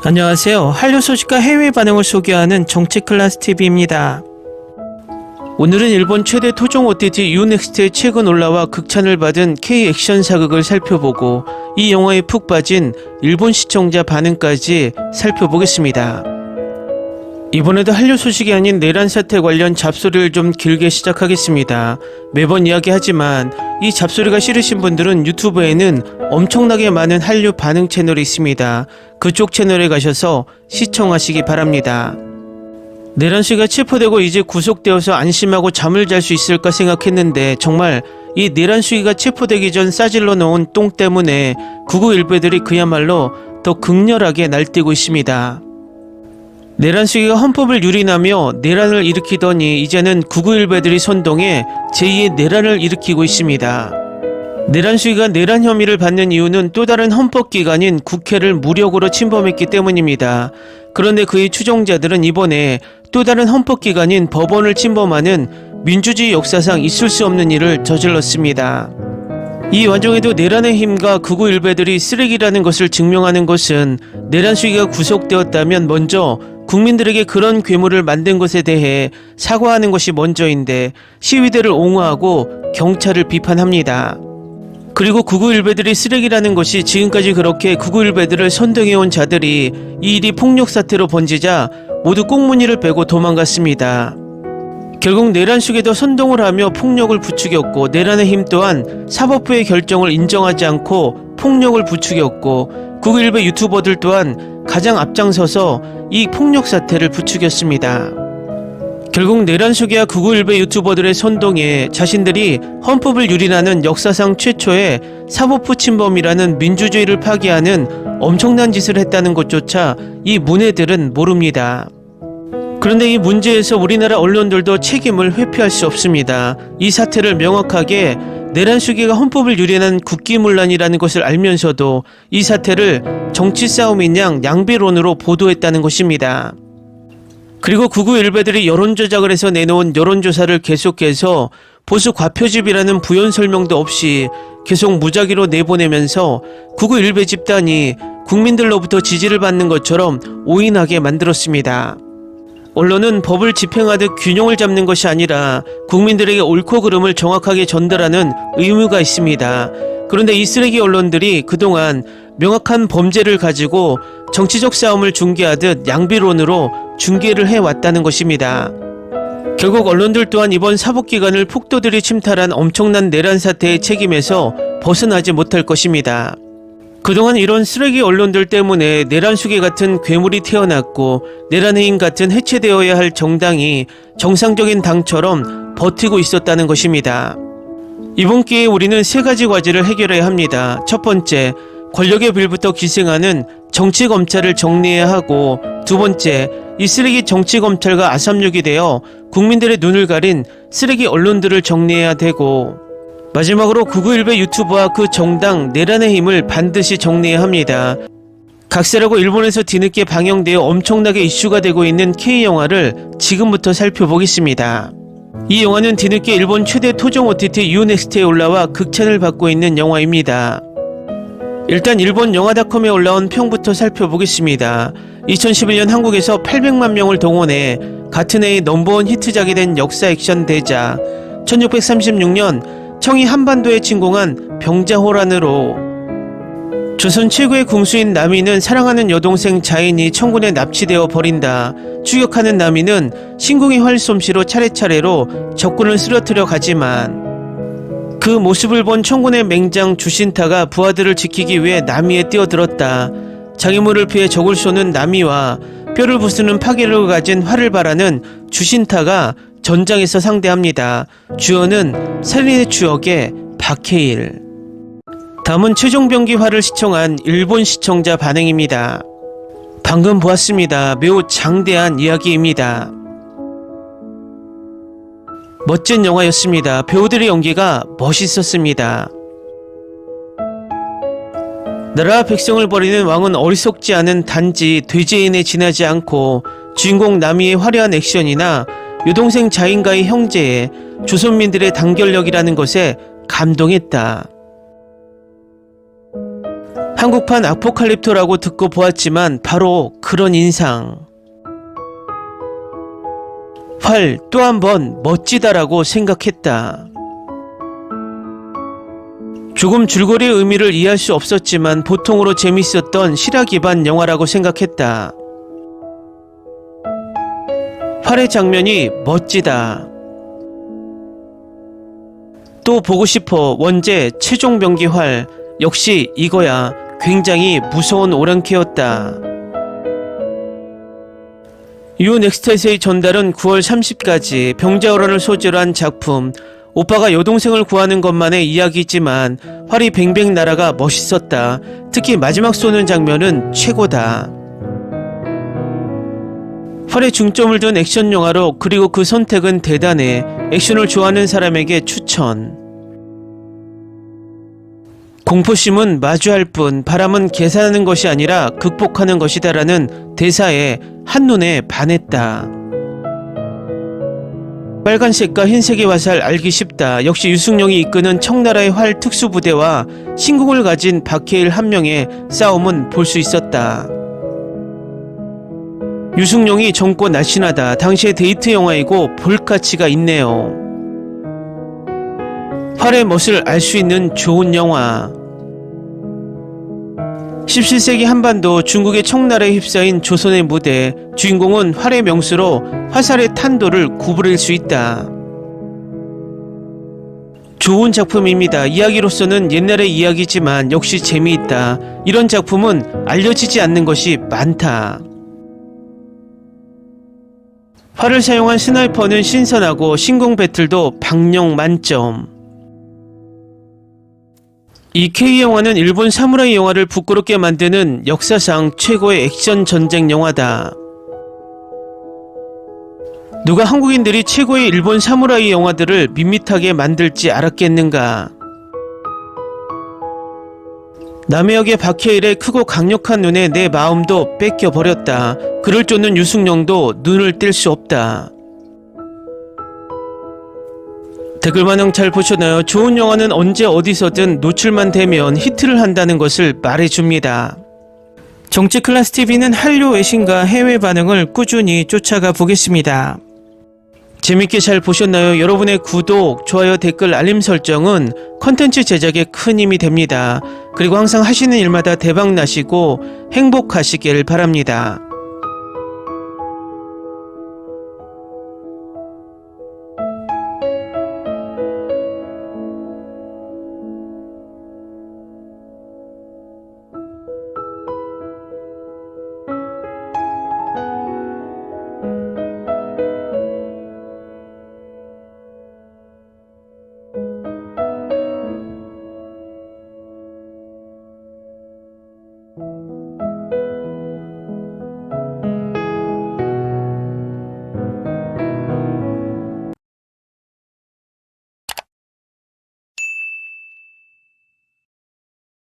안녕하세요. 한류 소식과 해외 반응을 소개하는 정치클래스TV입니다. 오늘은 일본 최대 토종 OTT 유넥스트의 최근 올라와 극찬을 받은 K-액션 사극을 살펴보고 이 영화에 푹 빠진 일본 시청자 반응까지 살펴보겠습니다. 이번에도 한류 소식이 아닌 내란 사태 관련 잡소리를 좀 길게 시작하겠습니다. 매번 이야기하지만 이 잡소리가 싫으신 분들은 유튜브에는 엄청나게 많은 한류 반응 채널이 있습니다. 그쪽 채널에 가셔서 시청하시기 바랍니다. 내란 씨가 체포되고 이제 구속되어서 안심하고 잠을 잘 수 있을까 생각했는데 정말 이 내란 씨가 체포되기 전 싸질러 놓은 똥 때문에 구구 일베들이 그야말로 더 극렬하게 날뛰고 있습니다. 내란 시기가 헌법을 유린하며 내란을 일으키더니 이제는 구구일베들이 선동해 제2의 내란을 일으키고 있습니다. 내란 시기가 내란 혐의를 받는 이유는 또 다른 헌법기관인 국회를 무력으로 침범했기 때문입니다. 그런데 그의 추종자들은 이번에 또 다른 헌법기관인 법원을 침범하는 민주주의 역사상 있을 수 없는 일을 저질렀습니다. 이 와중에도 내란의 힘과 구구일베들이 쓰레기라는 것을 증명하는 것은 내란 시기가 구속되었다면 먼저 국민들에게 그런 괴물을 만든 것에 대해 사과하는 것이 먼저인데 시위대를 옹호하고 경찰을 비판합니다. 그리고 구구일베들이 쓰레기라는 것이 지금까지 그렇게 구구일베들을 선동해온 자들이 이 일이 폭력 사태로 번지자 모두 꽁무니를 빼고 도망갔습니다. 결국 내란 속에도 선동을 하며 폭력을 부추겼고 내란의 힘 또한 사법부의 결정을 인정하지 않고 폭력을 부추겼고 구구일베 유튜버들 또한 가장 앞장서서 이 폭력 사태를 부추겼습니다. 결국 내란 속이야 구구일베 유튜버들의 선동에 자신들이 헌법을 유린하는 역사상 최초의 사법부 침범이라는 민주주의를 파괴하는 엄청난 짓을 했다는 것조차 이 문해들은 모릅니다. 그런데 이 문제에서 우리나라 언론들도 책임을 회피할 수 없습니다. 이 사태를 명확하게 내란 시기가 헌법을 유린한 국기문란이라는 것을 알면서도 이 사태를 정치 싸움인 양 양비론으로 보도했다는 것입니다. 그리고 구구일베들이 여론조작을 해서 내놓은 여론조사를 계속해서 보수 과표집이라는 부연 설명도 없이 계속 무작위로 내보내면서 구구일베 집단이 국민들로부터 지지를 받는 것처럼 오인하게 만들었습니다. 언론은 법을 집행하듯 균형을 잡는 것이 아니라 국민들에게 옳고 그름을 정확하게 전달하는 의무가 있습니다. 그런데 이 쓰레기 언론들이 그동안 명확한 범죄를 가지고 정치적 싸움을 중계하듯 양비론으로 중계를 해왔다는 것입니다. 결국 언론들 또한 이번 사법기관을 폭도들이 침탈한 엄청난 내란 사태의 책임에서 벗어나지 못할 것입니다. 그동안 이런 쓰레기 언론들 때문에 내란 수계 같은 괴물이 태어났고 내란의 힘 같은 해체되어야 할 정당이 정상적인 당처럼 버티고 있었다는 것입니다. 이번 기회에 우리는 세 가지 과제를 해결해야 합니다. 첫 번째, 권력의 빌부터 기생하는 정치검찰을 정리해야 하고, 두 번째, 이 쓰레기 정치검찰과 아삼육이 되어 국민들의 눈을 가린 쓰레기 언론들을 정리해야 되고, 마지막으로 구구일베 유튜브와 그 정당 내란의 힘을 반드시 정리해야 합니다. 각세라고 일본에서 뒤늦게 방영되어 엄청나게 이슈가 되고 있는 K영화를 지금부터 살펴보겠습니다. 이 영화는 뒤늦게 일본 최대 토종 OTT 유넥스트에 올라와 극찬을 받고 있는 영화입니다. 일단 일본 영화닷컴에 올라온 평부터 살펴보겠습니다. 2011년 한국에서 800만 명을 동원해 같은 해의 넘버원 히트작이 된 역사 액션 대작, 1636년 청이 한반도에 침공한 병자호란으로 조선 최고의 궁수인 남이는 사랑하는 여동생 자인이 청군에 납치되어 버린다. 추격하는 남이는 신궁의 활솜씨로 차례차례로 적군을 쓰러뜨려 가지만 그 모습을 본 청군의 맹장 주신타가 부하들을 지키기 위해 남이에 뛰어들었다. 장애물을 피해 적을 쏘는 남이와 뼈를 부수는 파괴력을 가진 활을 발하는 주신타가 전장에서 상대합니다. 주연은 살인의 추억의 박해일. 다음은 최종병기화를 시청한 일본 시청자 반응입니다. 방금 보았습니다. 매우 장대한 이야기입니다. 멋진 영화였습니다. 배우들의 연기가 멋있었습니다. 나라와 백성을 버리는 왕은 어리석지 않은 단지 돼지인에 지나지 않고 주인공 나미의 화려한 액션이나 여동생 자인과의 형제에 조선민들의 단결력이라는 것에 감동했다. 한국판 아포칼립토라고 듣고 보았지만 바로 그런 인상. 활 또 한 번 멋지다라고 생각했다. 조금 줄거리의 의미를 이해할 수 없었지만 보통으로 재밌었던 실화 기반 영화라고 생각했다. 활의 장면이 멋지다. 또 보고 싶어. 원제 최종 병기 활. 역시 이거야. 굉장히 무서운 오랑캐였다. 유넥스트에서의 전달은 9월 30까지. 병자호란을 소재로 한 작품. 오빠가 여동생을 구하는 것만의 이야기지만 활이 뱅뱅 날아가 멋있었다. 특히 마지막 쏘는 장면은 최고다. 활에 중점을 둔 액션 영화로, 그리고 그 선택은 대단해. 액션을 좋아하는 사람에게 추천. 공포심은 마주할 뿐, 바람은 계산하는 것이 아니라 극복하는 것이다라는 대사에 한눈에 반했다. 빨간색과 흰색의 화살 알기 쉽다. 역시 유승용이 이끄는 청나라의 활 특수부대와 신궁을 가진 박해일 한 명의 싸움은 볼 수 있었다. 유승용이 젊고 날씬하다. 당시의 데이트 영화이고 볼 가치가 있네요. 활의 멋을 알 수 있는 좋은 영화. 17세기 한반도, 중국의 청나라에 휩싸인 조선의 무대. 주인공은 활의 명수로 화살의 탄도를 구부릴 수 있다. 좋은 작품입니다. 이야기로서는 옛날의 이야기지만 역시 재미있다. 이런 작품은 알려지지 않는 것이 많다. 활을 사용한 스나이퍼는 신선하고 신궁 배틀도 박력 만점. 이 K영화는 일본 사무라이 영화를 부끄럽게 만드는 역사상 최고의 액션 전쟁 영화다. 누가 한국인들이 최고의 일본 사무라이 영화들을 밋밋하게 만들지 알았겠는가. 남의 역의 박해일의 크고 강력한 눈에 내 마음도 뺏겨버렸다. 그를 쫓는 유승용도 눈을 뗄 수 없다. 댓글 반응 잘 보셨나요? 좋은 영화는 언제 어디서든 노출만 되면 히트를 한다는 것을 말해줍니다. 정치클래스TV는 한류 외신과 해외 반응을 꾸준히 쫓아가 보겠습니다. 재밌게 잘 보셨나요? 여러분의 구독, 좋아요, 댓글, 알림 설정은 컨텐츠 제작에 큰 힘이 됩니다. 그리고 항상 하시는 일마다 대박 나시고 행복하시길 바랍니다. you.